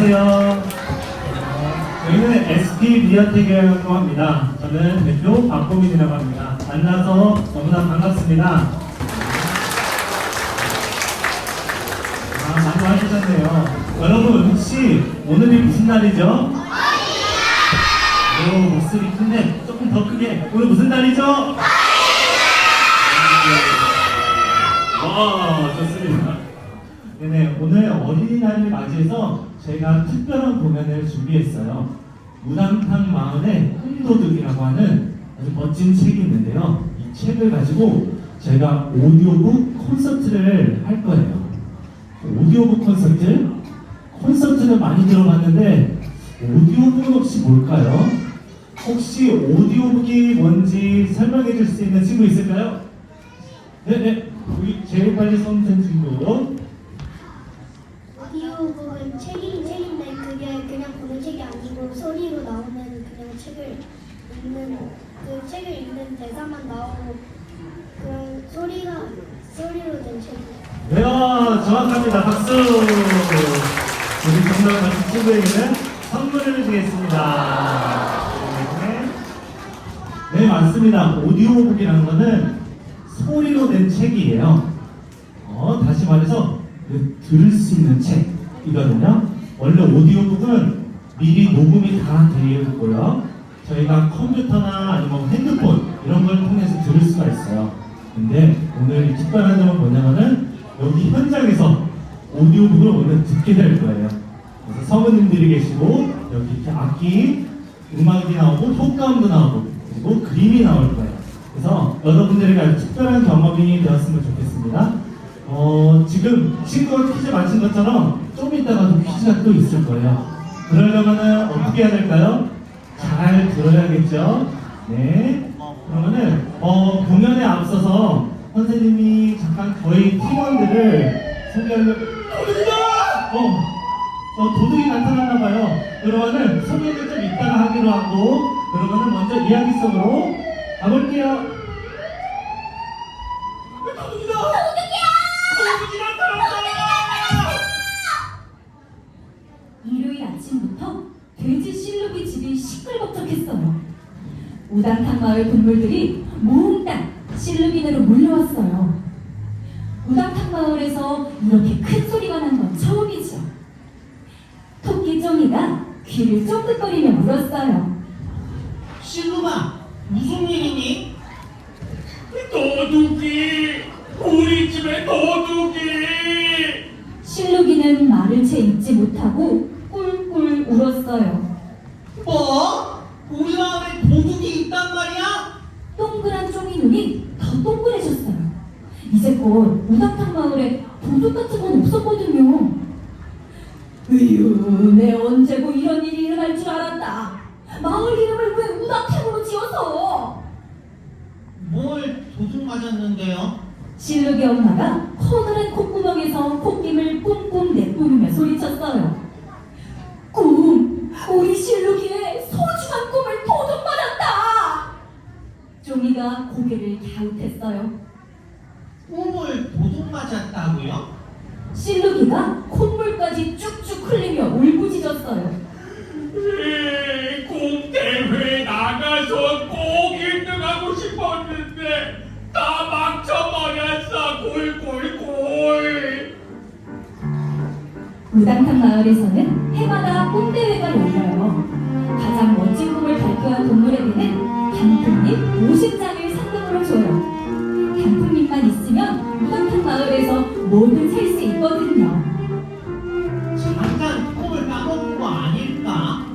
안녕하세요. 저희는 SP 미아텍이라고 합니다. 저는 대표 박보민이라고 합니다. 만나서 너무나 반갑습니다. 많이 와주셨네요. 여러분 혹시 오늘이 무슨 날이죠? 오, 목소리 큰데 조금 더 크게. 오늘 무슨 날이죠? 와, 좋습니다. 네네, 오늘 어린이날을 맞이해서 저희가 특별한 공연을 준비했어요. 우당탕 마을의 꿈도둑이라고 하는 아주 멋진 책이 있는데요. 이 책을 가지고 저희가 오디오북 콘서트를 할 거예요. 오디오북 콘서트? 콘서트는 많이 들어봤는데 오디오북은 혹시 뭘까요? 혹시 오디오북이 뭔지 설명해 줄 수 있는 친구 있을까요? 네네, 우리 제일 빨리 손 든 친구. 오디오북은 책인데 그게 그냥 보는 책이 아니고 소리로 나오는 그냥 책을 읽는 대사만 나오고 그런 소리로 된 책이에요. 네, 정확합니다. 박수! 우리 정답 맞힌 친구에게는 선물을 드리겠습니다. 네, 맞습니다. 오디오북이라는 거는 소리로 된 책이에요. 다시 말해서 들을 수 있는 책이거든요. 원래 오디오북은 미리 녹음이 다 되어 있고요. 저희가 컴퓨터나 아니면 핸드폰 이런 걸 통해서 들을 수가 있어요. 근데 오늘 이 특별한 점은 뭐냐면은 여기 현장에서 오디오북을 오늘 듣게 될 거예요. 그래서 성우님들이 계시고 여기 이렇게 악기, 음악이 나오고 효과음도 나오고 그리고 그림이 나올 거예요. 그래서 여러분들에게 아주 특별한 경험이 되었으면 좋겠습니다. 지금 친구가 퀴즈 맞힌 것처럼 좀 이따가도 퀴즈가 또 있을 거예요. 그러려면은 어떻게 해야 될까요? 잘 들어야겠죠? 네. 그러면은 공연에 앞서서 선생님이 잠깐 저희 팀원들을 소개하려고 도둑이 나타났나 봐요. 그러면은 소개를 좀 이따가 하기로 하고 그러면은 먼저 이야기 속으로 가볼게요. 도둑이다! 도둑이 나타났다! 일요일 아침부터 돼지 실루비 집이 시끌벅적했어요. 우당탕 마을 동물들이 몽땅 실루빈으로 몰려왔어요. 우당탕 마을에서 이렇게 큰 소리가 난 건 처음이죠. 토끼 쫑이가 귀를 쫑긋거리며 물었어요. 실루마, 무슨 일이니? 도둑이! 우리 집에 도둑이! 실루기는 말을 채 잊지 못하고 꿀꿀 울었어요. 뭐? 우리 마을에 도둑이 있단 말이야? 동그란 쫑이 눈이 더 동그래졌어요. 이제껏 우당탕 마을에 도둑 같은 건 없었거든요. 으유, 내 언제고 이런 일이 일어날 줄 알았다. 마을 이름을 왜 우당탕으로 지어서? 뭘 도둑 맞았는데요? 실룩이 엄마가 커다란 콧구멍에서 콧김을 뿜뿜 내뿜으며 소리쳤어요. 꿈! 우리 실룩이의 소중한 꿈을 도둑맞았다! 종이가 고개를 갸웃했어요. 꿈을 도둑 맞았다고요? 실룩이가 콧물까지 쭉쭉 흘리며 울부짖었어요. 공대회 나가서 꼭 1등하고 싶었는데 다 망쳐버렸어. 골골골. 우당탕 마을에서는 해마다 꿈대회가 열려요. 가장 멋진 꿈을 발표한 동물에게는 단풍잎 50장을 상금으로 줘요. 단풍잎만 있으면 우당탕 마을에서 뭐든 살 수 있거든요. 잠깐 꿈을 까먹은 거 아닐까?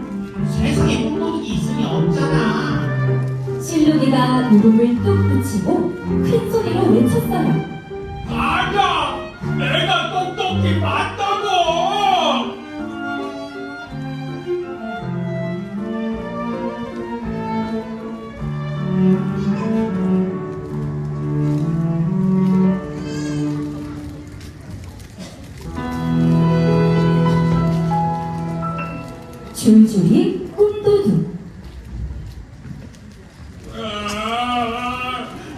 세상에 꿈도둑이 있으니 없잖아. 실룩이가 울음을 뚝 붙이고 큰 소리로 외쳤어요. 맞아. 내가 똑똑히 봤다고. 줄줄이 꿈도둑.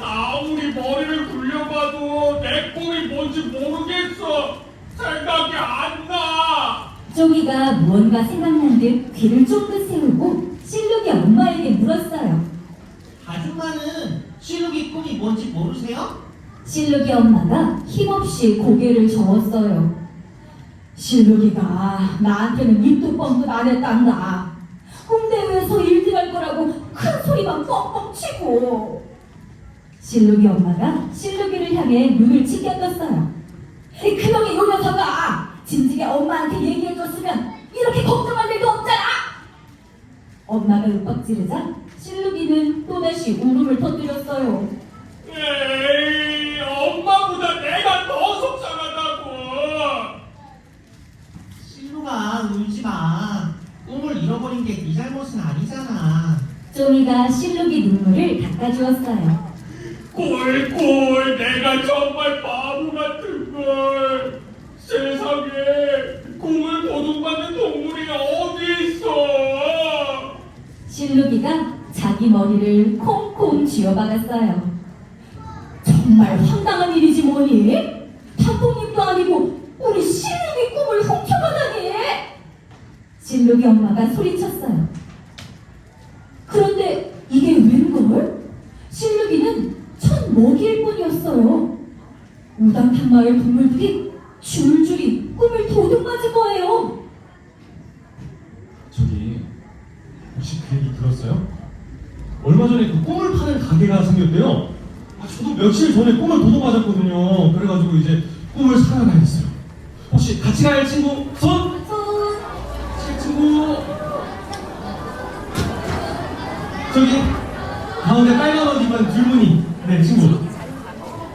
아무리 머리를 굴려봐도 내 꿈이 뭔지 모르겠어. 생각이 쪼기가 무언가 생각난 듯 귀를 쫑긋 세우고 실룩이 엄마에게 물었어요. 아줌마는 실룩이 꿈이 뭔지 모르세요? 실룩이 엄마가 힘없이 고개를 저었어요. 실룩이가 나한테는 입도 뻥긋 안 했단다. 홍대에서 1등 할 거라고 큰 소리만 뻥뻥 치고. 실룩이 엄마가 실룩이를 향해 눈을 치켜떴어요. 그놈의 요 녀석아! 진즉에 엄마한테 얘기해줬으면 이렇게 걱정할 일도 없잖아! 엄마가 윽박지르자 실룩이는 또다시 울음을 터뜨렸어요. 에이, 엄마보다 내가 더 속상하다고. 실룩아, 울지 마. 꿈을 잃어버린 게 네 잘못은 아니잖아. 쪼미가 실룩이 눈물을 닦아주었어요. 꼴꼴 내가 정말 바보 같은 걸. 세상에 꿈을 도둑맞는 동물이 어디 있어? 실룩이가 자기 머리를 콩콩 쥐어박았어요. 정말 황당한 일이지 뭐니? 단풍잎도 아니고 우리 실룩이 꿈을 훔쳐가다니! 실룩이 엄마가 소리쳤어요. 그런데 이게 웬걸? 실룩이는 첫 먹이일 뿐이었어요. 우당탕 마을 동물들이 줄줄이 꿈을 도둑맞은 거예요. 저기 혹시 그 얘기 들었어요? 얼마 전에 그 꿈을 파는 가게가 생겼대요. 저도 며칠 전에 꿈을 도둑맞았거든요. 그래가지고 이제 꿈을 사러 가야겠어요. 혹시 같이 갈 친구 손? 친구 저기 가운데 빨간 옷 입은 줄무늬 네 친구.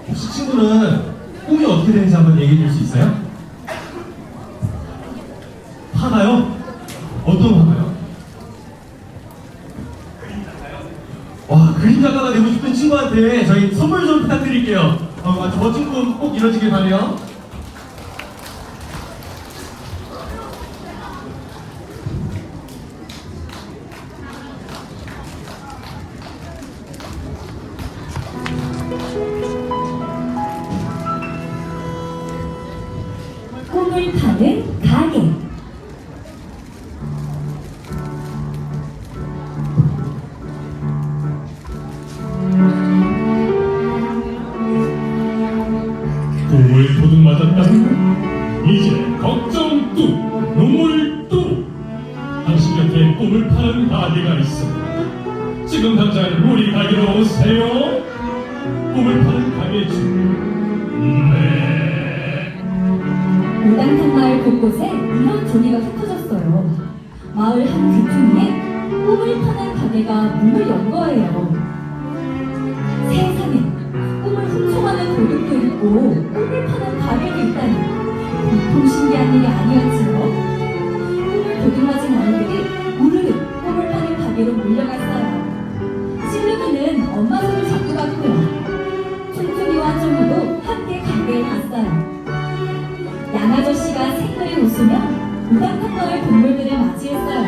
혹시 친구는 꿈이 어떻게 되는지 한번 얘기해 줄 수 있어요? 화가요? 어떤 화가요? 와, 그림작가가 되고 싶은 친구한테 저희 선물 좀 부탁드릴게요. 아주 멋진 꿈 꼭 이루어지길 바래요. 꿈을 파는 가게. 꿈을 도둑맞았다면 이제 걱정 뚝, 눈물 뚝. 당신 곁에 꿈을 파는 가게가 있습니다. 지금 당장 우리 가게로 오세요. 꿈을 파는 가게죠. 네. 우당탕 마을 곳곳에 이런 종이가 흩어졌어요. 마을 한 귀퉁이에 꿈을 파는 가게가 문을 연 거예요. 세상에 꿈을 훔쳐가는 도둑도 있고 꿈을 파는 가게도 있다니 보통 신기한 일이 아니었지요. 꿈을 도둑맞은 아이들이 우르르 꿈을 파는 가게로 몰려갔어요. 실루기는 엄마 손을 잡고 갔고요. 퉁퉁이와 쪼미도 함께 가게에 갔어요. 양아저씨가 생글에 웃으며 우당탕 마을 동물들을 맞이했어요.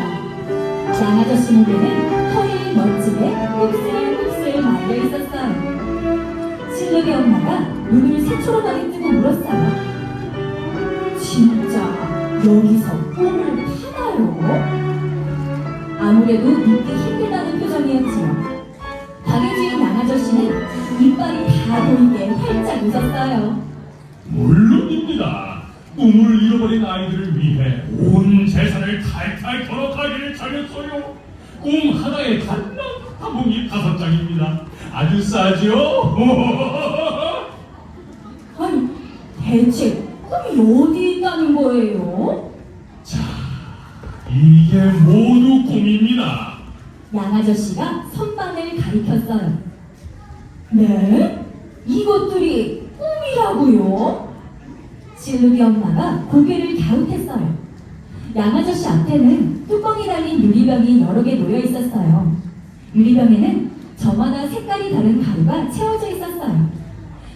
양아저씨 목에는 털이 멋지게 곱슬곱슬 말려 있었어요. 실룩이 엄마가 눈을 새초록하게 뜨고 물었어요. 진짜 여기서 꿈을 파나요? 아무래도 믿기 힘들다는 표정이었지요. 가게 주인 양아저씨는 이빨이 다 보이게 활짝 웃었어요. 물론입니다. 꿈을 잃어버린 아이들을 위해 온 재산을 탈탈 털어가기를 차렸어요. 꿈 하나에 단랑 단풍잎 5장입니다. 아주 싸죠? 아니, 대체 꿈이 어디 있다는 거예요? 자, 이게 모두 꿈입니다. 양아저씨가 선반을 가리켰어요. 네? 이것들이 꿈이라고요? 실룩이 엄마가 고개를 갸웃했어요. 양아저씨 앞에는 뚜껑이 달린 유리병이 여러 개 놓여 있었어요. 유리병에는 저마다 색깔이 다른 가루가 채워져 있었어요.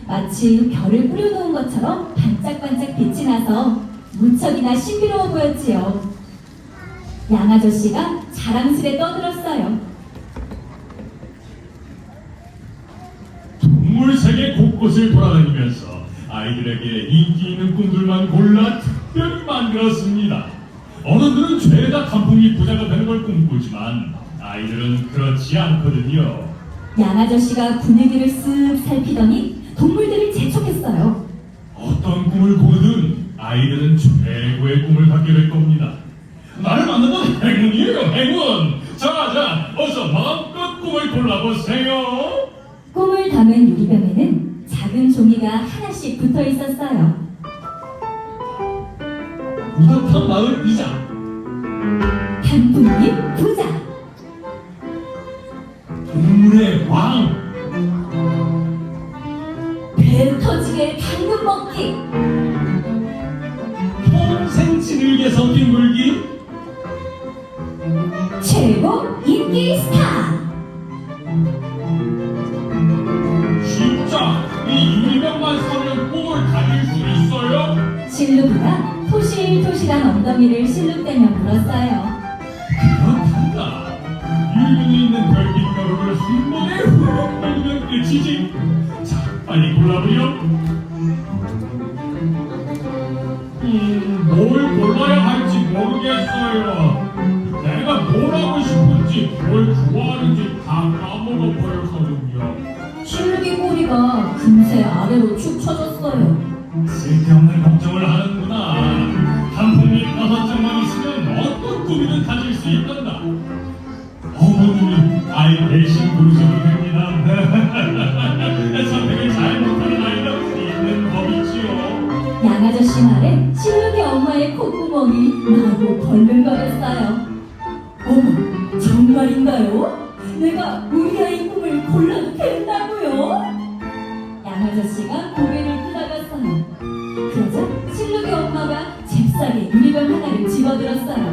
마치 별을 뿌려놓은 것처럼 반짝반짝 빛이 나서 무척이나 신비로워 보였지요. 양아저씨가 자랑스레 떠들었어요. 동물 세계 곳곳을 돌아다니면서 아이들에게 인기 있는 꿈들만 골라 특별히 만들었습니다. 어른들은 죄다 단풍잎 부자가 되는 걸 꿈꾸지만 아이들은 그렇지 않거든요. 양아저씨가 분위기를 쓱 살피더니 동물들을 재촉했어요. 어떤 꿈을 꾸든 아이들은 최고의 꿈을 갖게 될 겁니다. 나를 만난 건 행운이에요, 행운. 자, 어서 마음껏 꿈을 골라보세요. 꿈을 담은 유리병에는 작은 종이가 하나씩 붙어 있었어요. 우당탕 마을 이장, 단풍잎 부자, 동물의 왕, 배 터지게 당근 먹기, 평생 지늘게 섞인 물기, 최고 인기 스타. 진짜 이 유리병만 사면 꿈을 가질 수 있어요? 실루비가 토실토실한 엉덩이를 실룩대며 물었어요. 그렇단다. 유리병에 있는 별빛가루를 한 번에 훅 먹으면 끝이지. 자, 빨리 골라보렴. 뭘 골라야 할지 모르겠어요. 내가 뭘 하고 싶은지, 뭘 좋아하는지 다 까먹어버렸거든요. 실루기 꼬리가 금세 아래로 축 처졌어요. 쓸데없는 걱정을 하는구나. 단풍잎 5장만 있으면 어떤 꿈이든 가질 수 있단다. 어머님이 아이 대신 부르셔도 됩니다. 선택을 잘못하는 아이가 있는 법이지요. 양아저씨 말에 실루기 엄마의 콧구멍이 마구 벌렁거렸어요. 어머, 정말인가요? 내가 우리 아이 꿈을 골라도 된다고요? 양아저씨가 고개를 끄덕였어요. 그러자 실루기 엄마가 잽싸게 유리병 하나를 집어들었어요.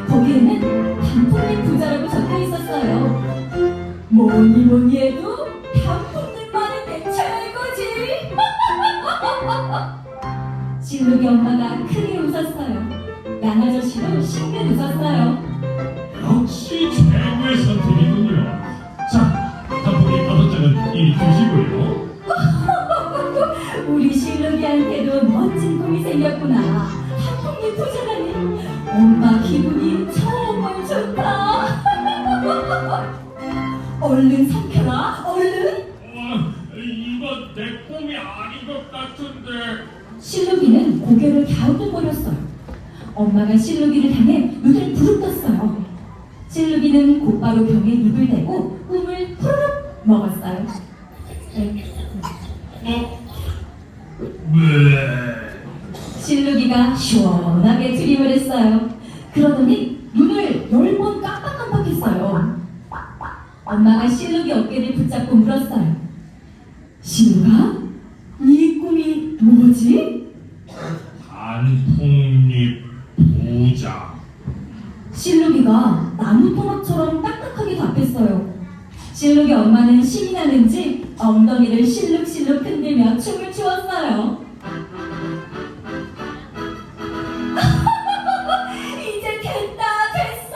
거기에는 단풍잎 부자라고 적혀 있었어요. 뭐니 해도 단풍잎 많은 게 최고지. 실루기 엄마가 크게 웃었어요. 양아저씨도 싱긋 웃었어요. 역시 최고의 선택이군요. 자, 단풍잎 5장은 이리 두시고요. 우리 실루기한테도 멋진 꿈이 생겼구나. 단풍잎 부자라니. 엄마 기분이 정말 좋다. 얼른 삼켜라, 얼른. 이건 내 꿈이 아닌 것 같은데. 실루기는 고개를 갸우뚱거렸어요. 엄마가 실루기를 향해 눈을 부릅떴어요. 실루기는 곧바로 병에 입을 대고 꿈을 후루룩 먹었어요. 실루기가 시원하게 트림을 했어요. 그러더니 눈을 10번 깜빡깜빡했어요. 엄마가 실루기 어깨를 붙잡고 물었어요. 실루가? 네 꿈이 뭐지? 단풍잎 부자. 실루기가 나무토막처럼 딱딱하게 답했어요. 실루기 엄마는 신이 나는지 엉덩이를 실룩실룩 흔들며 춤을 추었어요. 이제 됐어.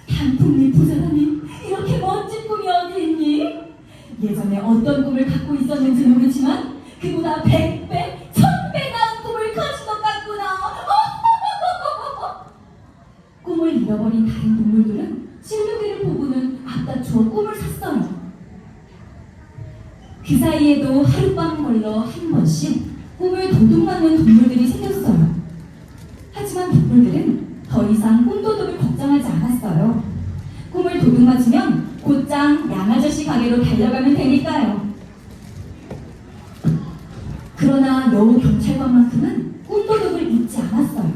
단풍잎 부자라니 이렇게 멋진 꿈이 어디 있니? 예전에 어떤 꿈을 갖고 있었는지 모르지만 그보다 100배, 1000배 나은 꿈을 가진 것 같구나. 꿈을 잃어버린 다른 동물들은 실루기를 보고는 앞다투어 꿈을 샀어요. 그 사이에도 하룻밤 걸러 한 번씩 꿈을 도둑맞는 동물들이 생겼어요. 하지만 동물들은 더 이상 꿈도둑을 걱정하지 않았어요. 꿈을 도둑맞으면 곧장 양아저씨 가게로 달려가면 되니까요. 그러나 여우 경찰관만큼은 꿈도둑을 잊지 않았어요.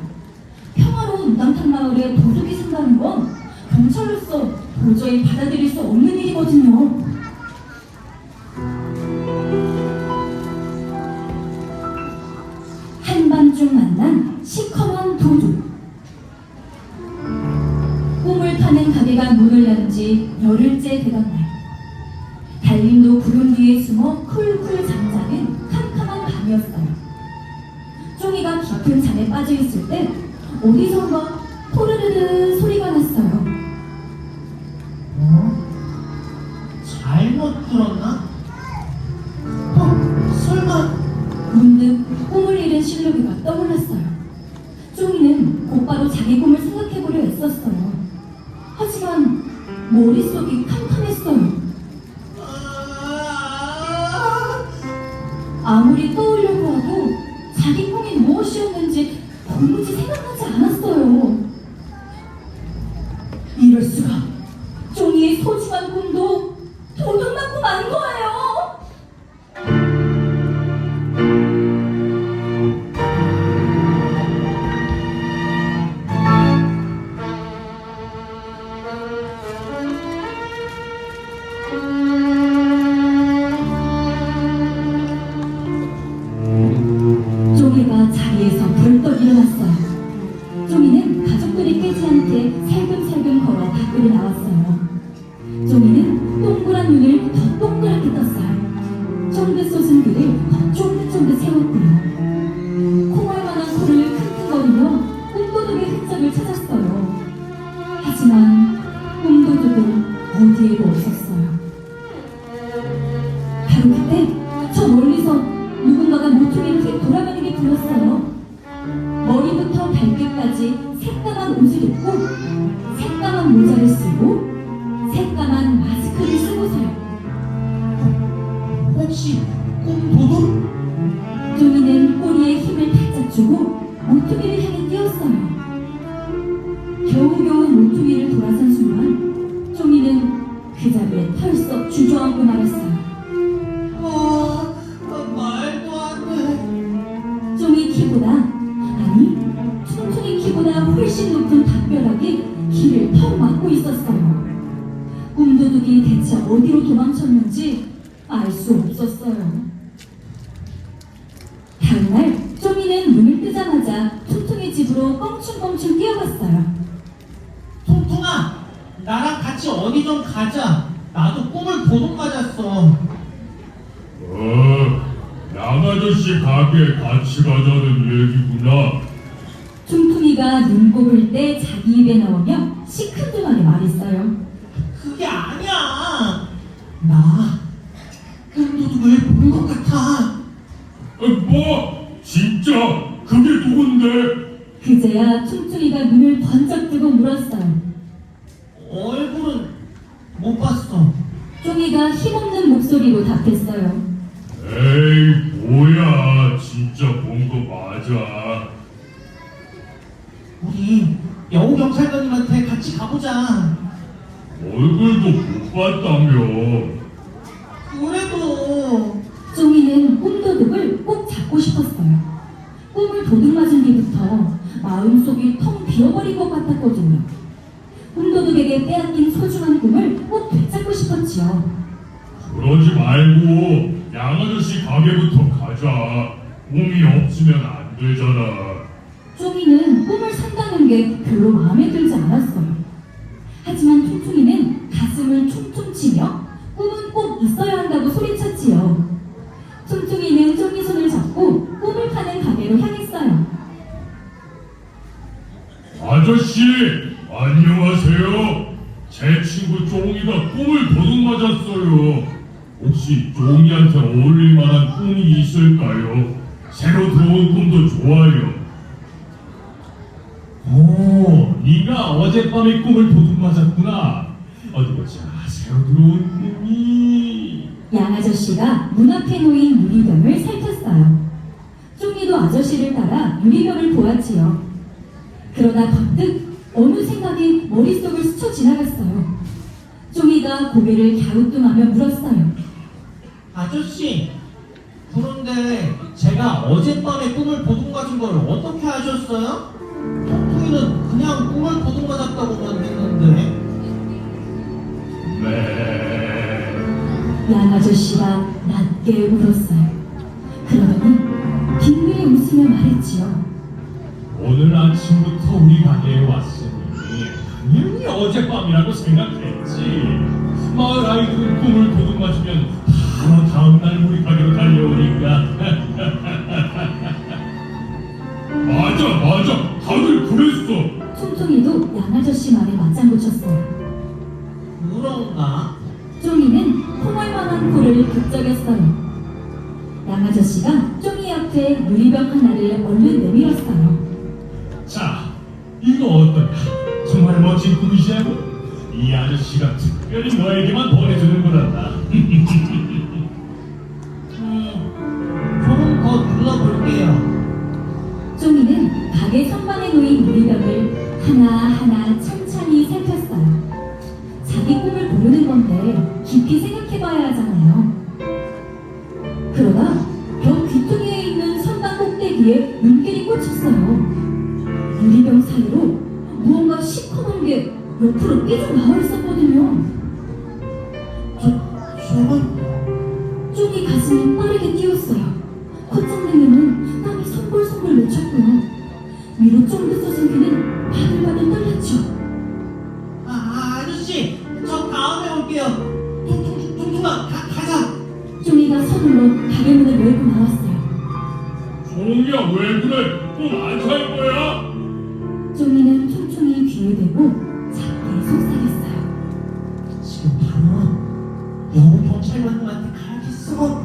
평화로운 우당탕 마을에 도둑이 생기는 건 경찰로서 도저히 받아들일 수 없는 일이거든요. 한밤중 만난 시커먼 도둑. 꿈을 파는 가게가 문을 연 지 열흘째 되던 날, 달림도 구름 뒤에 숨어 쿨쿨 잠자는 캄캄한 밤이었어요. 종이가 깊은 잠에 빠져 있을 때 어디선가 포르르르 소리가 났어요. 잘못 들었나? 설마 문득 꿈을 잃은 실루기가 떠올랐어요. 종이는 곧바로 자기 꿈을 머릿속이 캄캄했어요. 아무리 떠오려고 하고 자기 꿈이 무엇이었는지 도무지 생각나지 않았어요. 이럴 수가. 종이의 소중한 꿈도 도둑맞고 만 거예요. 종이가 자리에서 벌떡 일어났어요. 종이는 가족들이 깨지 않게 살금살금 걸어 밖으로 나왔어요. 종이는 동그란 눈을 더 동그랗게 떴어요. 쫑긋 솟은 귀를 더 쫑긋쫑긋 세웠고요. 콩알만한 코를 킁킁거리며 꿈도둑의 흔적을 찾았어요. 하지만 꿈도둑은 어디에도 없었어요. 바로 그때 저 멀리서 누군가가 모퉁이를 휙 돌아가는 게 보였어요. 머리부터 발끝까지 새까만 옷을 입고 새까만 모자를 쓰고 새까만 마스크를 쓰고서요. 혹시 꿈도둑? 종이는 꼬리에 힘을 바짝 주고 모퉁이를 향해 뛰었어요. 겨우겨우 모퉁이를 돌아선 순간 종이는 그 자리에 털썩 주저앉고 말았어요. 말도 안 돼. 종이 키보다, 아니 퉁퉁이 키보다 훨씬 높은 담벼락이 길을 턱 막고 있었어요. 꿈도둑이 대체 어디로 도망쳤는지 알 수 없었어요. 다음날 종이는 눈을 뜨자마자 퉁퉁이 집으로 껑충껑충 뛰어갔어요. 통통아, 나랑 같이 어디 좀 가자. 나도 꿈을 도둑 맞았어. 양아저씨 가게에 같이 가자는 얘기구나. 퉁퉁이가 눈 꼽을 때 자기 입에 넣으며 시큰둥하게 말했어요. 그게 아니야. 나 꿈도둑을 본 것 같아. 뭐? 진짜? 그게 누군데? 그제야 퉁퉁이가 눈을 번쩍 뜨고 물었어요. 얼굴은 못 봤어. 종이가 힘없는 목소리로 답했어요. 에이, 뭐야. 진짜 본 거 맞아. 우리 여우 경찰관님한테 같이 가보자. 얼굴도 못 봤다며. 그래도 종이는 꿈도둑을 꼭 잡고 싶었어요. 꿈을 도둑맞은 뒤부터 마음속이 텅 비어버린 것 같았거든요. 꿈도둑에게 빼앗긴 소중한 꿈을 꼭 되찾고 싶었지요. 그러지 말고 양아저씨 가게부터 가자. 꿈이 없으면 안 되잖아. 종이는 꿈을 산다는 게 별로 마음에 들지 않았어요. 하지만 퉁퉁이는 가슴을 퉁퉁 치며 꿈은 꼭 있어야 한다고 소리쳤지요. 퉁퉁이는 종이 손을 잡고 꿈을 파는 가게로 향했어요. 아저씨, 안녕하세요. 제 친구 쫑이가 꿈을 도둑 맞았어요. 혹시 쫑이한테 어울릴 만한 꿈이 있을까요? 새로 들어온 꿈도 좋아요. 오, 네가 어젯밤에 꿈을 도둑 맞았구나. 어디 보자, 새로 들어온 꿈이... 양아저씨가 문 앞에 놓인 유리병을 살폈어요. 쫑이도 아저씨를 따라 유리병을 보았지요. 그러다 번뜩 어느 생각이 머릿속을 스쳐 지나갔어요. 쫑이가 고개를 갸우뚱하며 물었어요. 아저씨, 그런데 제가 어젯밤에 꿈을 도둑 맞은 걸 어떻게 아셨어요? 통통이는 그냥 꿈을 도둑 맞았다고만 했는데. 네... 양아저씨가 낮게 울었어요. 그러더니 빙그레 웃으며 말했지요. 오늘 아침부터 우리 가게에 왔으니 당연히 어젯밤이라고 생각했지. 마을 아이들은 꿈을 도둑 맞으면 바로 다음날 우리 가게로 달려오니까. 맞아, 다들 그랬어. 퉁퉁이도 양아저씨 말에 맞장구 쳤어요. 그런가? 쫑이는 콩알만한 코를 극적였어요. 양아저씨가 쫑이 앞에 유리병 하나를 얼른 내밀었어요. 자, 이거 어떠냐? 정말 멋진 꿈이시라고? 이 아저씨가 특별히 특별히 너에게만 보내주는 거란다. 조금 더 눌러볼게요. 종이는 가게 선반에 놓인 유리병을 하나하나 천천히 살폈어요. 자기 꿈을 고르는 건데 깊이 생각해봐야 하잖아요. 그러다 벽 귀퉁이에 있는 선반 꼭대기에 눈길이 꽂혔어요. 유리병 사이로 무언가 시커먼 게 옆으로 삐져나와 있었거든요. 저건 종이 가슴이 빠르게 뛰었어요. 콧장내에는 땀이 송골송골 맺혔고요. 위로 쫑긋 솟은 귀는 바들바들 떨렸죠. 아저씨, 저 다음에 올게요. 퉁퉁아, 가자. 종이가 서둘러 가게 문을 열고 나왔어요. 종이야, 왜 그래? 꿈안 살 거야? 종이는 총총이 귀에 대고 작게 속삭였어요. 지금 바로 여우 경찰관님한테 가야겠어.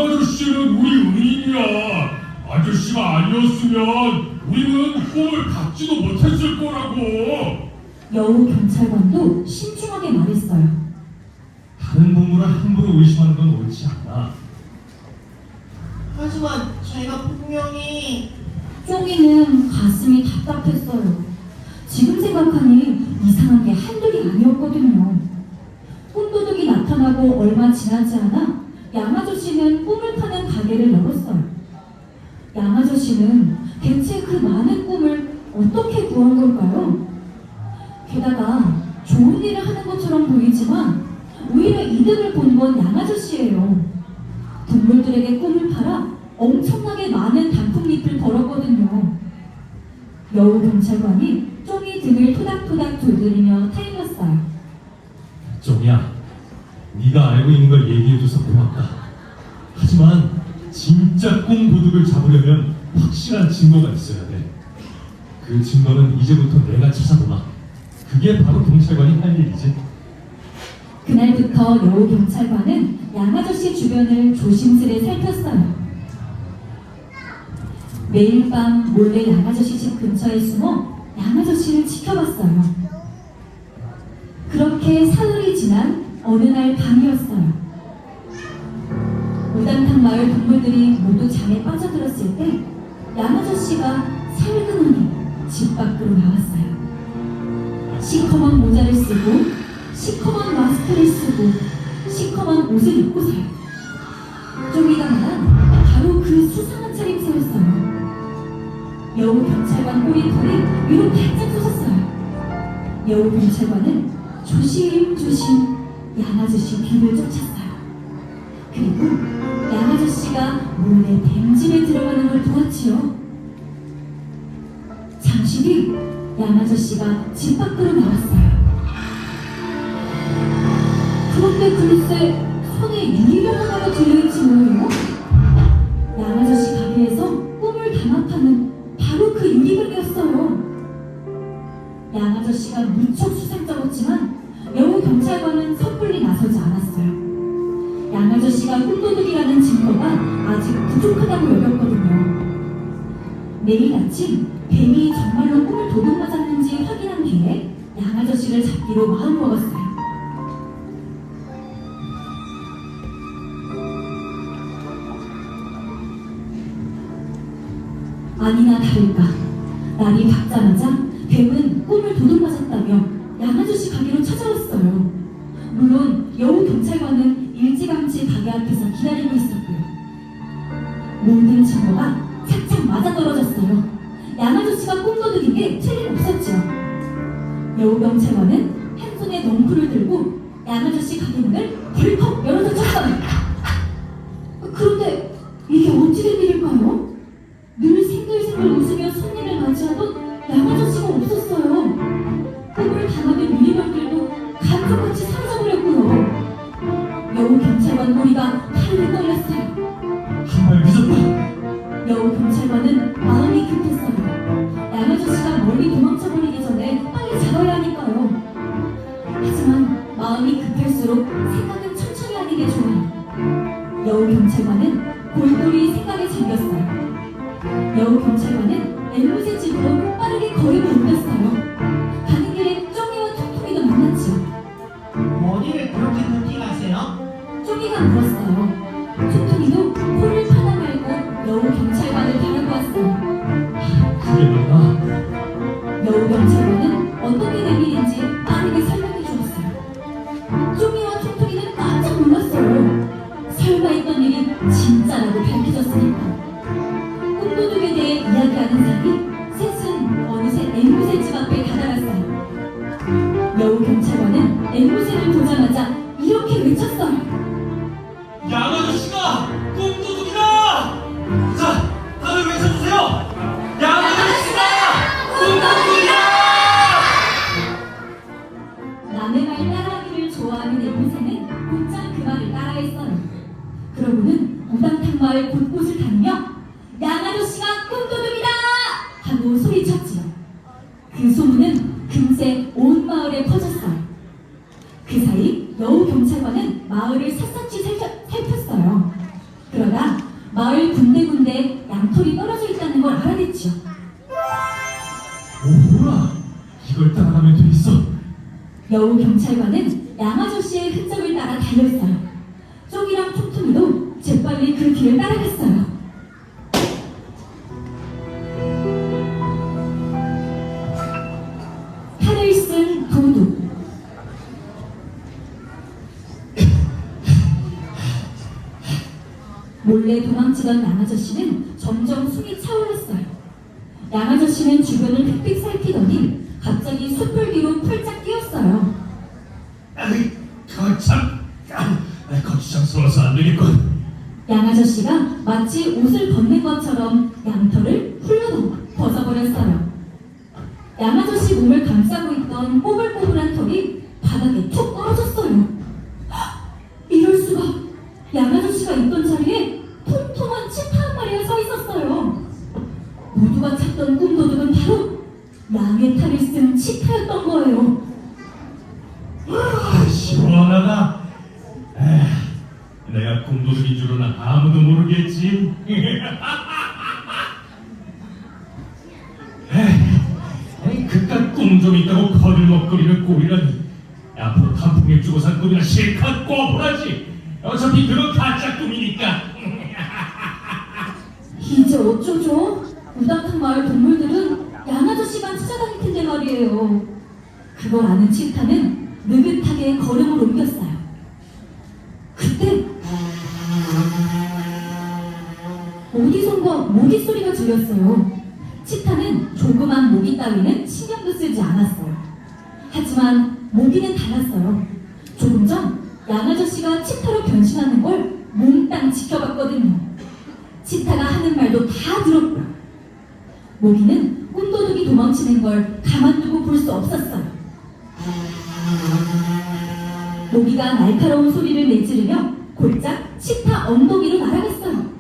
아저씨는 우리 은인이야. 아저씨가 아니었으면 우리는 꿈을 갖지도 못했을 거라고. 여우 경찰관도 신중하게 말했어요. 다른 동물을 함부로 의심하는 건 옳지 않아. 하지만 제가 분명히 쫑이는 가슴이 답답했어요. 지금 생각하니 이상한 게 한둘이 아니었거든요. 꿈도둑이 나타나고 얼마 지나지 않아 양아저씨는 꿈을 파는 가게를 열었어요. 양아저씨는 대체 그 많은 꿈을 어떻게 구한 걸까요? 게다가 좋은 일을 하는 것처럼 보이지만 오히려 이득을 본 건 양아저씨예요. 동물들에게 꿈을 팔아 엄청나게 많은 단풍잎을 벌었거든요. 여우 경찰관이 쫑이 등을 토닥토닥 두드리며 타일렀어요. 쫑이야, 네가 알고 있는 걸 얘기해줘서 고맙다. 하지만 진짜 꿈 도둑을 잡으려면 확실한 증거가 있어야 돼. 그 증거는 이제부터 내가 찾아보마. 그게 바로 경찰관이 할 일이지. 그날부터 여우 경찰관은 양아저씨 주변을 조심스레 살폈어요. 매일 밤 몰래 양아저씨 집 근처에 숨어 양아저씨를 지켜봤어요. 그렇게 사흘이 지난 어느 날 밤이었어요. 우당탕 마을 동물들이 모두 잠에 빠져들었을 때 양아저씨가 살그머니 집 밖으로 나왔어요. 시커먼 모자를 쓰고 시커먼 마스크를 쓰고 시커먼 옷을 입고서요. 쫑이가 말한 바로 그 수상한 차림새였어요. 여우 경찰관 꼬리털이 위로 바짝 솟았어요. 여우 경찰관은 조심조심 양아저씨 뒤를 쫓았어요. 그리고 양아저씨가 몰래 뱀집에 들어가는 걸 보았지요. 잠시 뒤 양아저씨가 집 밖으로 나왔어요. 그런데 글쎄 손에 유리병 하나가 들려있지 뭐예요? 양아저씨 가게에서 꿈을 담아 파는 바로 그 유리병이었어요. 양아저씨가 무척 수상쩍었지만 여우 경찰관은 섣불리 나서지 않았어요. 양아저씨가 꿈도둑이라는 증거가 아직 부족하다고 여겼거든요. 내일 아침 뱀이 정말로 꿈을 도둑맞았는지 확인한 뒤에 양아저씨를 잡기로 마음먹었어요. 아니나 다를까 날이 밝자마자 뱀은 꿈을 도둑맞았다며 양아저씨 가게로 찾아왔어요. 물론 여우 경찰관은 일찌감치 가게 앞에서 기다리고 있었고요. 모든 증거가 착착 맞아떨어졌어요. 양아저씨가 꿈도둑인 게 틀림없었죠. 여우 경찰관은 한 손에 넝쿨을 들고 양아저씨 가게 문을 벌컥 열어젖혔어요. 그런데 이게 어찌 된 일일까요? 늘 생글생글 웃으며 손님을 맞이하던 양아저씨가 없었어요. 꿈을 담아둔 유리병들도 감쪽같이 사라져버렸고요. 여우 경찰관 머리가 팔을 떨렸어요. 정말 늦었다. 여우 경찰관은 마음이 급했어요. 양아저씨가 멀리 도망쳐버리기 전에 빨리 잡아야 하니까요. 하지만 마음이 급할수록 생각은 천천히 하는 게 좋아요. 여우 경찰관은 골똘히 생각에 잠겼어요. 여우 경찰관은 앵무새 집으로 빠르게 걸음을 옮겼어요. 가는 길에 쫑이와 퉁퉁이도 만났지요. 어디를 그렇게 늦게 가세요? 쫑이가 물었어요. 퉁퉁이도 코를 파나 말고 여우 경찰관을 바라보았어요. 그게 뭐야? 여우 경찰관은 어떻게 된 일인지 빠르게 설명해 주었어요. 쫑이와 퉁퉁이는 깜짝 놀랐어요. 설마 했던 일이 진짜라고 밝혀졌으니까. 꿈도둑에 대해 이야기하는 사이 셋은 어느새 앵무새 집 앞에 다다랐어요. 여우 경찰관은 앵무새를 보자마자 이렇게 외쳤어요. 양아저씨가 꿈도둑이다! 자, 다들 외쳐주세요! 양아저씨가 꿈도둑이다! 남의 말 따라하기를 좋아하는 앵무새는 곧장 그 말을 따라했어요. 그러고는 우당탕 마을 곳곳을 다니며 양아저씨가 꿈도둑이다! 하고 소리쳤지요. 그 소문은 금세 온 마을에 퍼졌어요. 그 사이 여우 경찰관은 마을을 샅샅이 살폈어요. 그러다 마을 군데군데 양털이 떨어져 있다는 걸 알아냈지요. 오호라, 이걸 따라가면 되겠어. 여우 경찰관은 양아저씨의 흔적을 따라 달렸어요. 쪽이랑 퉁퉁이도 재빨리 그 길을 따라갔어요. 칼을 쓴 도둑. 몰래 도망치던 양아저씨는 점점 숨이 차올랐어요. 양아저씨는 주변을 픽픽 살피더니 갑자기 숯불 뒤로 펄쩍 뛰었어요. 아이, 거참, 거추장스러워서 안 되겠군. 양아저씨가 마치 옷을 벗는 것처럼 양털을 훌러덩 벗어버렸어요. 양아저씨 몸을 감싸고 있던 뽀글뽀글한 털이 바닥에 툭 떨어졌어요. 헉! 이럴 수가! 양아저씨가 있던 자리에 통통한 치타 한 마리가 서 있었어요. 모두가 찾던 꿈도둑은 바로 양의 탈을 쓴 치타였던 거예요. 시원하다. 내가 꿈도둑인 줄은 아무도 모르겠지. 그깟 꿈 좀 있다고 거들먹거리는 꼴이라니. 앞으로 단풍에 주고 산 꿈이나 실컷 꿔보라지. 어차피 그건 가짜 꿈이니까. 이제 어쩌죠? 우닥한 마을 동물들은 양아저씨만 찾아다닐 텐데 말이에요. 그걸 아는 치타는 느긋하게 걸음을 옮겼어요. 그때 어디선가 모기 소리가 들렸어요. 치타는 조그만 모기 따위는 신경도 쓰지 않았어요. 하지만 모기는 달랐어요. 조금 전 양아저씨가 치타로 변신하는 걸 몽땅 지켜봤거든요. 치타가 하는 말도 다 들었고요. 모기는 꿈도둑이 도망치는 걸 가만두고 볼 수 없었어요. 모기가 날카로운 소리를 내지르며 골짝 치타 엉덩이로 날아갔어요.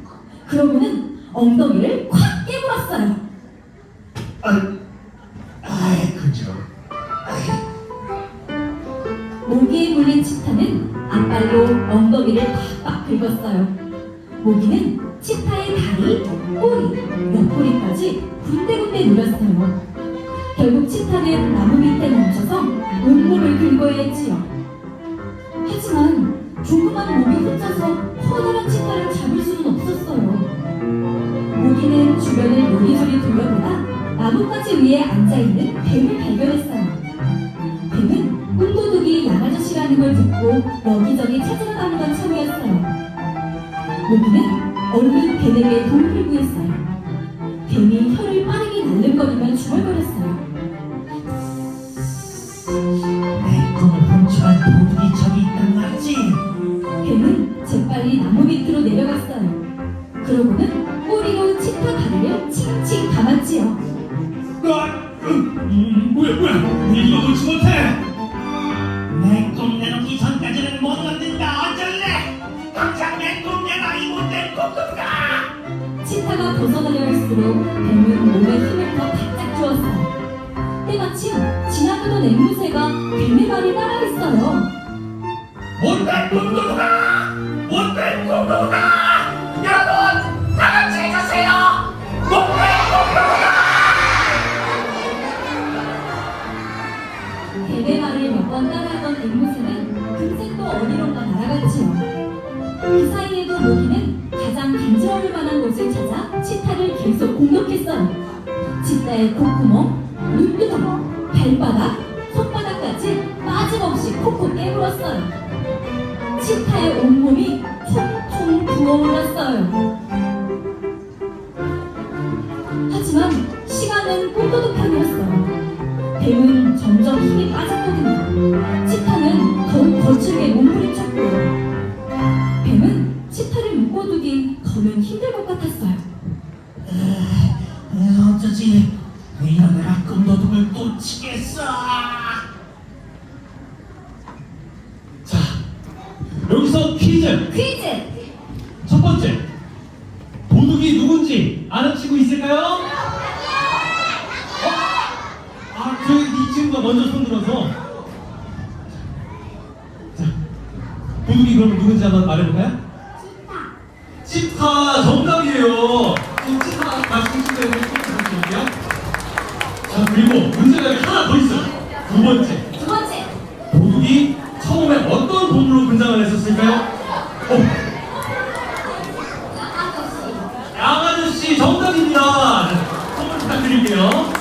그러고는 엉덩이를 콱 깨물었어요. 그죠. 모기에 물린 치타는 앞발로 엉덩이를 팍팍 긁었어요. 모기는 치타의 다리, 꼬리, 옆구리까지 군데군데 눌렀어요. 결국 치타는 나무 밑에 멈춰서 온몸을 긁어야 했지요. 하지만 조그만 모기 혼자서 커다란 치타를 잡을 수는 없었어요. 모기는 주변을 요리조리 돌려보다 나뭇가지 위에 앉아있는 뱀을 발견했어요. 뱀은 꿈도둑이 양아저씨라는 걸 듣고 여기저기 찾으러 다니던 참이었어요. 모기는 얼른 뱀에게 도움을 구했어요. 뱀이 혀를 빠르게 날름거리며 중얼거렸어요. 내 꿈을 훔쳐간 도둑이 저기 있단 말이지. 뱀은 재빨리 나무 밑으로 내려갔어요. 그러고는 꼬리로 치타 다리를 칭칭 감았지요. 뭐야, 이거 놓지 못해. 내 꿈 내놓기 전까지는 못 얻는다. 어쩔래? 당장 내 꿈 내놔, 이 못된 꿈도둑아. 치타가 벗어나려갈수록 뱀은 몸에 힘을 더 바짝 주었어요. 때마침 지나가던 앵무새가 뱀의 발을 따라했어요. 못된 꿈도둑아! 못된 꿈도둑아! 여러분, 다 같이 해주세요! 못된 꿈도둑아! 뱀의 발을 몇 번 따라하던 앵무새는 금세 또 어디론가 날아갔지요. 그 사이에도 모기는 가장 간지러울 만한 곳을 찾아 치타를 계속 공격했어요. 치타의 콧구멍, 눈두덩, 발바닥, 손바닥까지 빠짐없이 콕콕 깨물었어요. 치타의 온몸이 퉁퉁 부어올랐어요. 하지만 시간은 꿈도둑 편이었어요. 뱀은 점점 힘이 빠졌거든요. 치타는 더욱 거칠게 몸부림쳤고요. 뱀은 치타를 묶어두기 더는 힘들 것 같았어요. 어쩌지? 이러느라 꿈도둑을 꽂히겠어. 자, 여기서 퀴즈. 퀴즈! 첫 번째, 도둑이 누군지 아는 친구 있을까요? 이 친구가 먼저 손 들어서. 자, 도둑이 그럼 누군지 한번 말해볼까요? 치타 정답이에요. 치타 말씀 주신 대로 드릴게요. 자, 그리고 문제가 하나 더 있어요. 두 번째. 두 번째, 도둑이 처음에 어떤 동물로 분장을 했었을까요? 양아저씨 정답입니다. 선물 부탁드릴게요.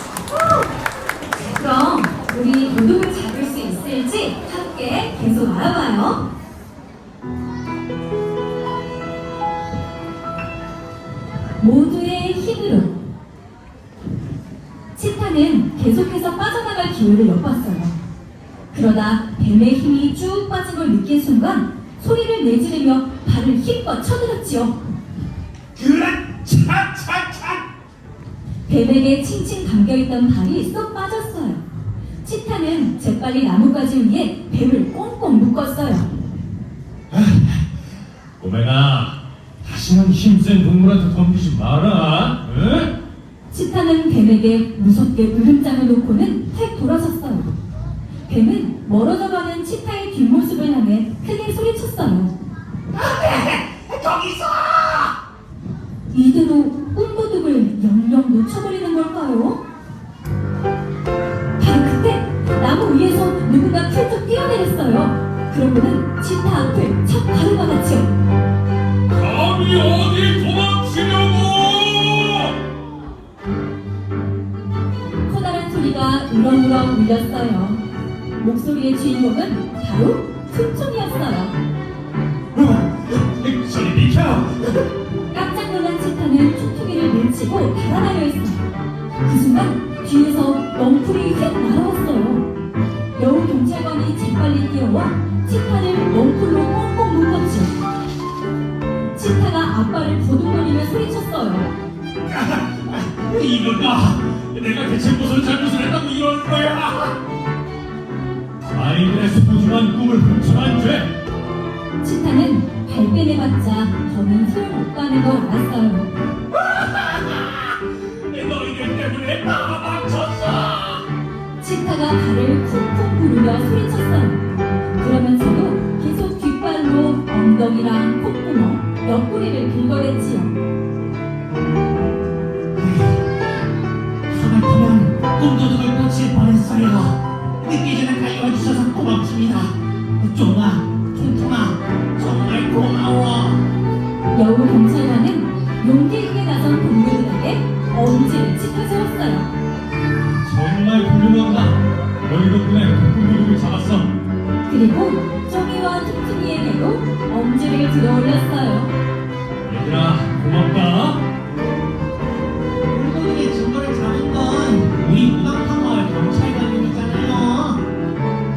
그럼 우리 도둑을 잡을 수 있을지 함께 계속 알아봐요. 모두의 힘으로 치타는 계속해서 빠져나갈 기회를 엿봤어요. 그러다 뱀의 힘이 쭉 빠진 걸 느낀 순간 소리를 내지르며 발을 힘껏 쳐들었지요. 차차차. 뱀에게 칭칭 감겨있던 발이 쏙 빠졌어요. 치타는 재빨리 나뭇가지 위에 뱀을 꽁꽁 묶었어요. 꼬맹아, 다시는 힘센 동물한테 덤비지 마라. 응? 치타는 뱀에게 무섭게 울음장을 놓고는 휙 돌아섰어요. 뱀은 멀어져가는 치타의 뒷모습을 향해 크게 소리쳤어요. 거기서. 이대로 꿈도둑을 영영 놓쳐버리는 걸까요? 바로 그때 나무 위에서 누군가 훌쩍 뛰어내렸어요. 그러고는 치타 앞을 착 가로막았지요. 감히 어디 도망치려고! 커다란 소리가 우렁우렁 울렸어요. 목소리의 주인공은 바로 퉁퉁이었어요. 저리 비켜! 깜짝 놀란 치타는 퉁퉁이를 밀치고 달아나려 했어요. 그 순간 뒤에서 넝쿨이 휙 날아왔어요. 여우 경찰관이 재빨리 뛰어와 치타를 넝쿨로 꽁꽁 묶었죠. 치타가 앞발을 도둑거리며 소리쳤어요. 이놈아, 내가 대체 무슨 잘못을 했다고 이럴 거야? 아이들의 소중한 꿈을 훔쳐간 죄. 치타는 발뺌해봤자 더는 소용 없다는 걸 알았어요. 너희들 때문에 다 망쳤어. 치타가 발을 쿵쿵 구르며 소리쳤어요. 그러면서도 계속 뒷발로 엉덩이랑 콧구멍, 옆구리를 긁어댔지요. 하마터면 꿈도둑을 꽂힐 뻔했어요. 늦기 전에 달려와주셔서 고맙습니다. 쫑아, 퉁퉁아, 정말 고마워. 여우 경찰관은 용기 있게 나선 동물들에게 엄지를 치켜세웠어요. 정말 훌륭하다. 너희 덕분에 꿈도둑을 잡았어. 그리고 쪼미와 퉁퉁이에게도 엄지를 들어올렸어요. 얘들아, 고맙다. 꿈도둑의 증거를 잡은 건 우리 무당탕 마을 경찰관님이잖아요.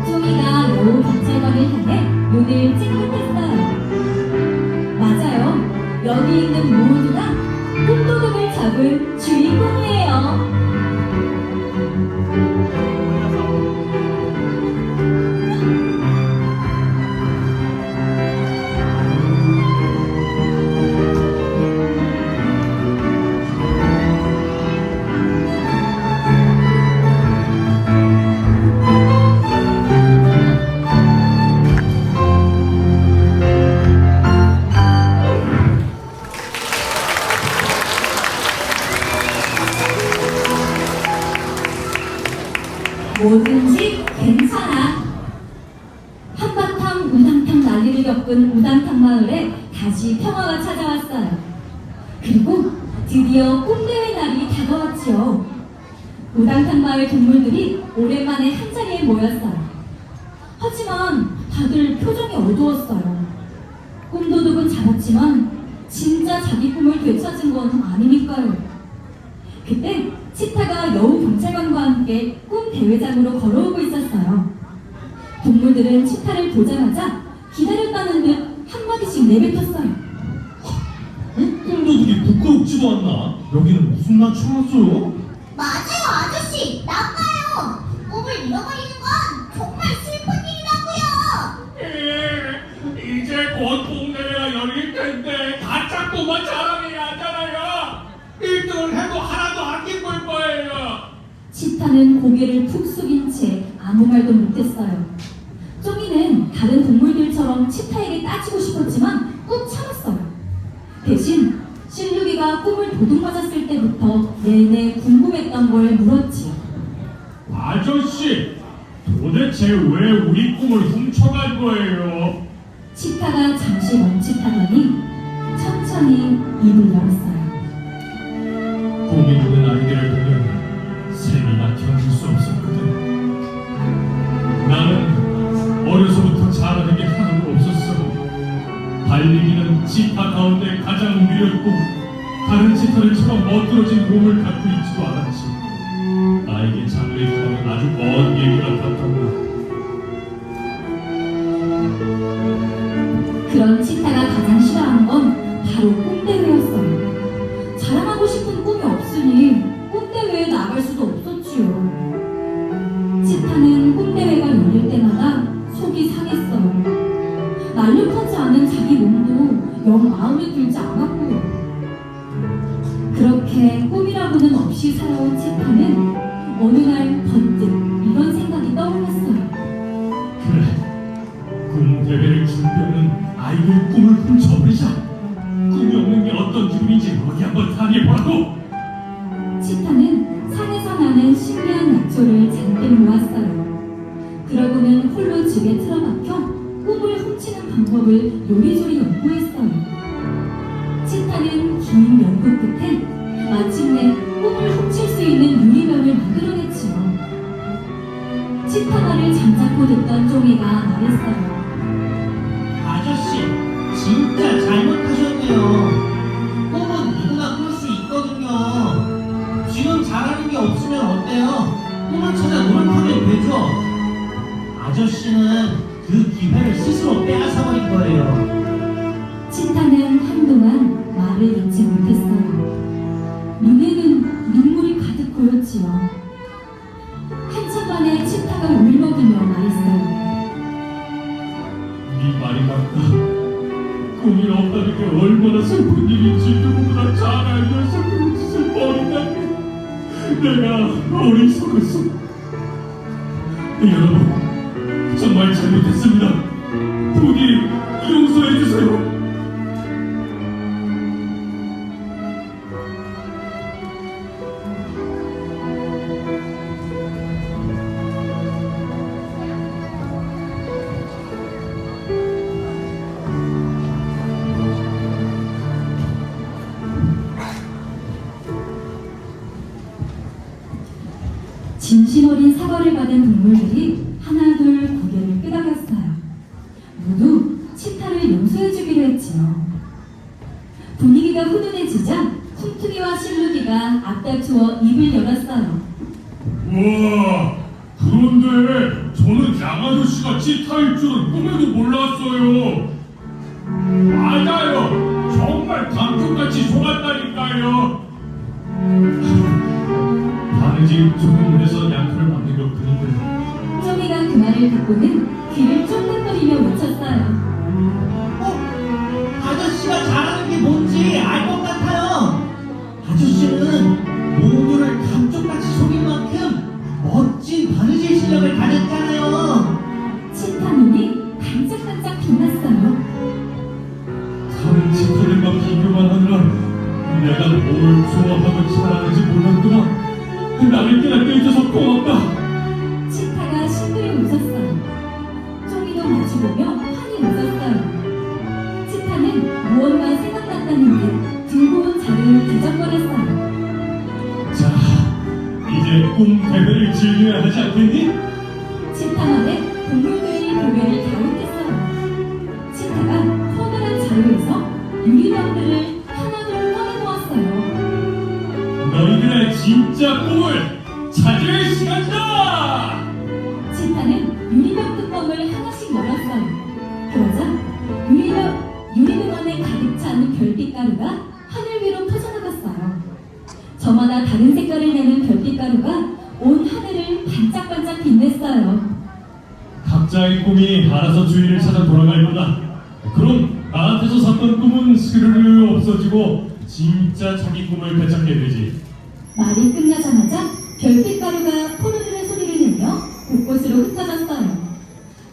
쪼미가 여우 경찰관을 향해 눈을 찡긋했어요. 맞아요. 여기 있는 모두가 꿈도둑을 잡은 주인공이에요. 뭐든지 괜찮아. 한바탕 우당탕 난리를 겪은 우당탕 마을에 다시 평화가 찾아왔어요. 그리고 드디어 꿈대회 날이 다가왔지요. 우당탕 마을 동물들이 오랜만에 한자리에 모였어요. 하지만 다들 표정이 어두웠어요. 꿈도둑은 잡았지만 진짜 자기 꿈을 되찾은 건 아니니까요. 그때 치타가 여우 경찰관과 함께 꿈 대회장으로 걸어오고 있었어요. 동물들은 치타를 보자마자 기다렸다는 듯 한마디씩 내뱉었어요. 꿈도둑이 부끄럽지도 않나? 여기는 무슨 낯으로 왔어요? 맞아요, 아저씨. 나빠요. 꿈을 잃어버리는 건 정말 슬픈 일이라고요. 이제 곧 동대회가 열릴 텐데 가짜 꿈만 자랑해야 하잖아요. 1등을 해도 하나도 안 기쁠 거예요. 치타는 고개를 푹 숙인 채 아무 말도 못했어요. 쪼미는 다른 동물들처럼 치타에게 따지고 싶었지만 꾹 참았어요. 대신 실루기가 꿈을 도둑맞았을 때부터 내내 궁금했던 걸 물었지요. 아저씨, 도대체 왜 우리 꿈을 훔쳐갈 거예요? 치타가 잠시 멈칫하더니 천천히 입을 열었어요. 꿈이 있는 아이들을 보면 셈이나 견딜 수 없었거든. 나는 어려서부터 잘하는 게 하나도 없었어. 달리기는 치타 가운데 가장 느렸고 다른 치타들처럼 멋들어진 몸을 갖고 있지도 않았지. 나에게 장래희망은 아주 먼 얘기 같았던 그런 치타가 가장 싫어하는 건 바로 꿈대회였어요. 자랑하고 싶은 꿈이 없으니 꿈대회에 나갈 수도 없었지요. 치타는 꿈대회가 열릴 때마다 속이 상했어요. 날렵하지 않은 자기 몸도 영 마음에 들지 않았고요. 그렇게 꿈이라고는 없이 살아온 치타는 어느 날 번뜩 이런 생각이 떠올랐어요. 그래, 꿈 대회를 준비하는 아이들 꿈을 훔쳐버리자. 꿈이 없는 게 어떤 기분인지 어디 한번 탐해보라고. 치타는 산에서 나는 신기한 약초를 잔뜩 모았어요. 그러고는 홀로 집에 틀어박혀 꿈을 훔치는 방법을 요리조리 연구했어요. 치타는 긴 연구 끝에 마침내 꿈을 훔칠 수 있는 유리병을 만들어냈지요. 치타가를 잠자코 듣던 종이가 말했어요. 아저씨, 진짜 잘못하셨네요. 꿈은 누구나 꿀 수 있거든요. 지금 잘하는 게 없으면 어때요? 꿈을 찾아 노력하면 되죠. 아저씨는 그 기회를 스스로 빼앗아버린 거예요. 치타는 한동안 말을 잇지 못했어요. 눈에는 눈물이 가득 고였지요. 한참 만에 치타가 울먹이며 말했어요. 네 말이 맞다. 꿈이 없다는 게 얼마나 슬픈 일인지 누구보다 잘 알면서 그 짓을 벌인다니. 내가 어리석었어. 여러분, 정말 잘못했습니다. 부디 용서해 주세요. 진심 어린 사과를 받은 동물들이 하나둘 고개를 끄덕였어요. 모두 치타를 용서해주기로 했지요. 분위기가 훈훈해지자 퉁퉁이와 실루기가 앞다투어 입을 열었어요. 우와, 그런데 저는 양아저씨가 치타일 줄은 꿈에도 몰랐어요. 맞아요, 정말 감쪽같이 속았다니까요. 바느질 조금에서 양털을 만든 것 뿐인데. 쪼미가 그 말을 듣고는 귀를 쫑긋거리며 외쳤어요. 아저씨가 잘하는 게 뭔지 알 것 같아요. 아저씨는 모두를 감쪽같이 속일 만큼 멋진 바느질 실력을 가졌잖아요. 치타 눈이 반짝반짝 빛났어요. 다른 치타들과 비교만 하느라 내가 뭘 좋아하고 잘하는지 몰랐구나. 나를 깨닫게 해줘서 고맙다. 치타가 싱그리 웃었어요. 쪼미도 마주 보며 환히 웃었어요. 치타는 무언가 생각났다는 듯 들고 온 자루를 뒤적거렸어요. 자, 이제 꿈 대회를 즐겨야 하지 않겠니? 치타 말에 동물들이 고개를 갸웃했어요. 치타가 커다란 자루에서 유리병들을 하나둘 꺼내놓았어요. 너희들의 진짜 꿈을 찾을 시간이다! 치타는 유리병 뚜껑을 하나씩 열었어요. 그러자 유리병 안에 가득 찬 별빛가루가 하늘 위로 퍼져나갔어요. 저마다 다른 색깔을 내는 별빛가루가 온 하늘을 반짝반짝 빛냈어요. 각자의 꿈이 알아서 주인을 찾아 돌아갈 거다. 그럼 나한테서 샀던 꿈은 스르르 없어지고 진짜 자기 꿈을 되찾게 되지. 말이 끝나자마자 별빛가루가 포르르르 소리를 내며 곳곳으로 흩어졌어요.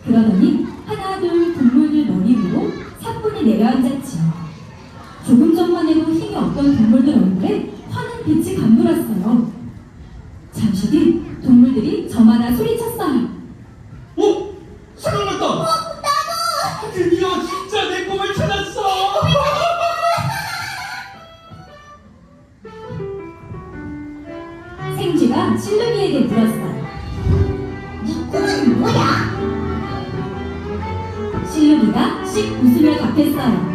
그러더니 하나둘 동물들 머리 위로 사뿐히 내려앉았지요. 조금 전 힘이 없던 동물들 얼굴에 환한 빛이 감돌았어요. 잠시 뒤 동물들이 저마다 소리쳤어요. 어? 생각났다! 나도! 드디어 진짜 내 꿈을 찾았어! 생쥐가 실루기에게 물었어요. 네 꿈은 뭐야? 실루기가 씩 웃으며 답했어요.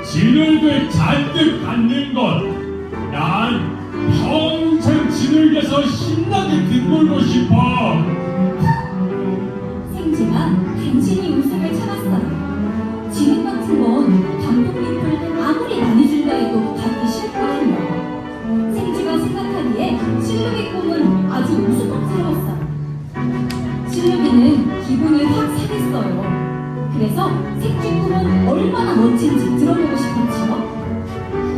진흙을 잔뜩 갖는 것. 난 평생 진흙에서 신나게 뒹굴고 싶어. 생쥐가 간신히 웃음을 참았어요. 진흙 같은 건 단풍잎을 아무리 많이 준다 해도 갖기 싫거든요. 생쥐가 생각하기에 실루기 꿈은 아주 우스꽝스러웠어요. 실루기는 기분이 확 상했어요. 그래서 생쥐 꿈은 얼마나 멋진지 들어보고 싶었지요.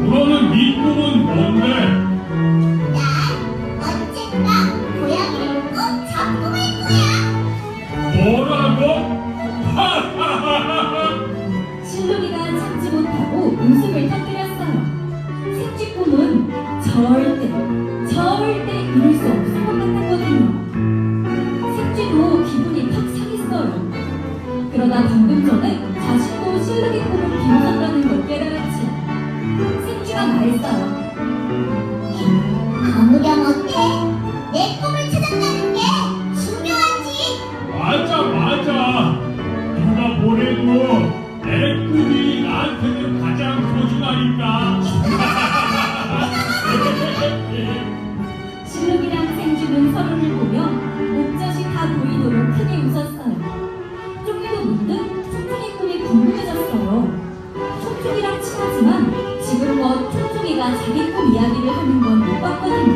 그러는 네 꿈은 뭔데? 난 언젠가 고양이를 꼭 잡고 말 거야. 뭐라고? 실루기가 참지 못하고 웃음을 터뜨렸어요. 생쥐 꿈은 절대 이룰 수 없을 것 같았거든요. 생쥐도 기분이 팍 상했어요. 그러다 방금 전에 자신도 실루기 꿈을 비웃었다는 걸 깨달았지요. 생쥐가 말했어요. 아무렴 어때? 내 꿈을 찾았다는 게 중요하지. 맞아. 누가 뭐래도 내 꿈이 나한테는 가장 소중하니까. 실루기랑 생쥐는 서로를 보며 목젖이 다 보이도록 크게 웃었어요. 쫑이도 문득 총총이 꿈이 궁금해졌어요. 총총이랑 친하지만 지금껏 총총이가 자기 꿈 이야기를 하는 건 못 봤거든요.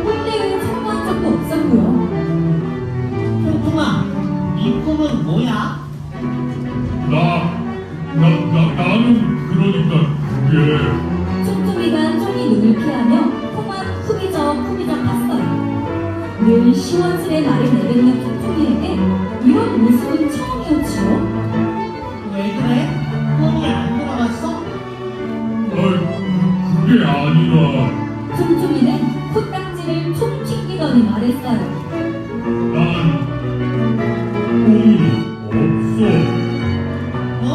꼰대에 참가한 적도 없었고요. 통통아, 네 꿈은 뭐야? 나는 그러니까 그게 총총이가 쫑이 눈을 피하며 코만 후비적 했어요. 늘 시원스레 말을 내뱉는 총총이에게 이런 모습은 처음이었지요. 왜 그래? 꿈이 안 돌아갔어? 그게 아니라 총총이는 코딱지를 총 튕기더니 말했어요. 난 꿈이 없어. 어?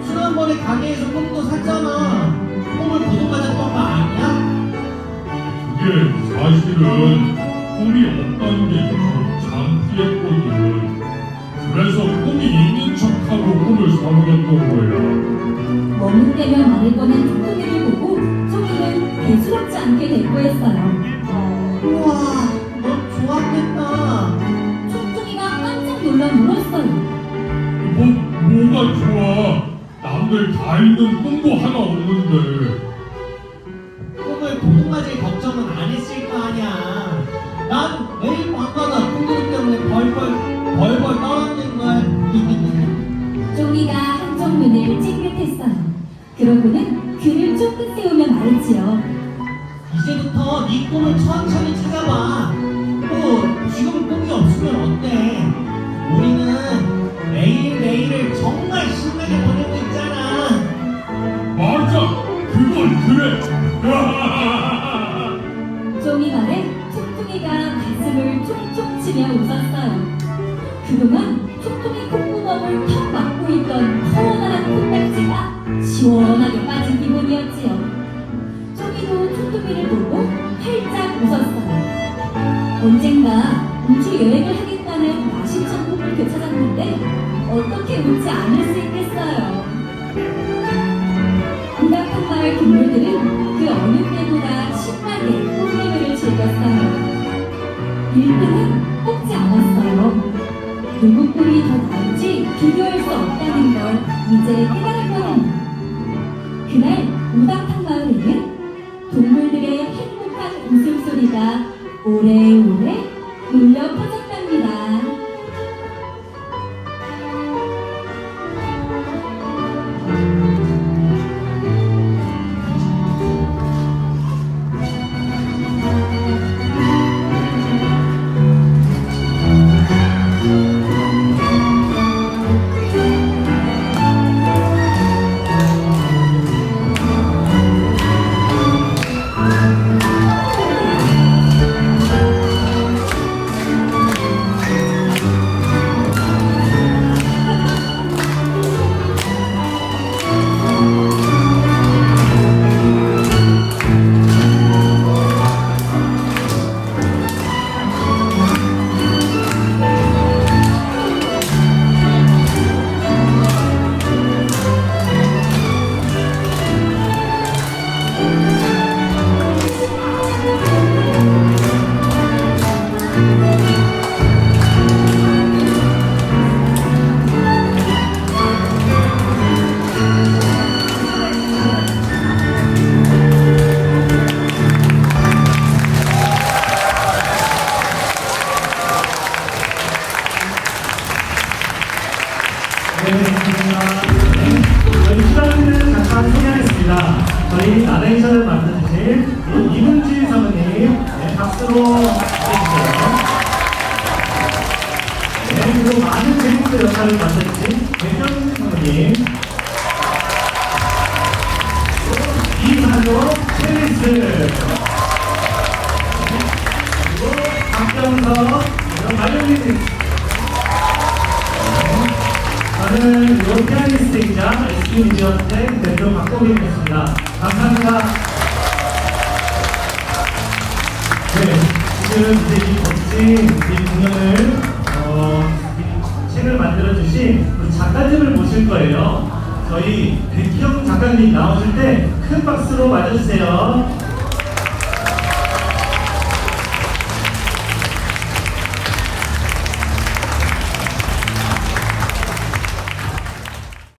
지난번에 가게에서 꿈도 샀잖아. 꿈을 보도받았던 거 아니야? 그게 사실은 꿈이 없다는 게 좀 창피했거든. 그래서 꿈이 있는 척하고 꿈을 사버렸던 거야. 머뭇대며 말을 꺼낸 총총이를 보고 쫑이는 대수롭지 않게 대꾸했어요. 우와, 너 좋았겠다. 총총이가 깜짝 놀라 물었어요. 뭐가 좋아? 남들 다 있는 꿈도 하나 없는데. 꿈을 보도맞을 걱정은 안 했을 거 아니야. 난 매일 밤마다 꿈들 때문에 벌벌 떨었는걸. 쫑이가 한쪽 눈을 찡긋했어요. 그러고는 귀를 쫑긋 세우며 말했지요. 이제부터 네 꿈을 천천히 찾아봐. 뭐 지금 꿈이 없으면 어때? 우리는 매일매일을 정말 신나게 보내고 있잖아. 맞아, 그건 그래. 쫑이 말에 퉁퉁이가 가슴을 총총 치며 웃었어요. 그동안 퉁퉁이 콧구멍을 턱 막고 있던 커다란 콧딱지가 시원하게 빠진 기분이었지요. 쫑이도 퉁퉁이를 보고 활짝 웃었어요. 언젠가 우주 여행을 하겠다는 야심찬 꿈을 되찾았는데 어떻게 웃지 않을 수 있겠어요. 우당탕 마을 동물들은 그 어느 때보다 신나게 꽃놀이를 즐겼어요. 1등은 뽑지 않았어요. 누구 꿈이 더 나은지 비교할 수 없다는 걸 이제 깨달았거든요. 그날 우당탕 마을에는 동물들의 행복한 웃음소리가 오래오래 울려 퍼졌답니다. 애니메이션을 만드신 이문지 사모님, 네, 박수로 해주세요. 네, 그리고 많은 제목의 역할을 맡으신 백현 사모님, 이상호 체리스, 그리고 박경석, 그리고 마이올린. 저는 요 피아니스트이자 SK뮤지엄tek 대표 박동민이었습니다. 감사합니다. 네, 지금 이제 이 멋진 이 공연을 이 책을 만들어주신 우리 작가님을 모실 거예요. 저희 백희영 작가님 나오실 때 큰 박수로 맞아주세요.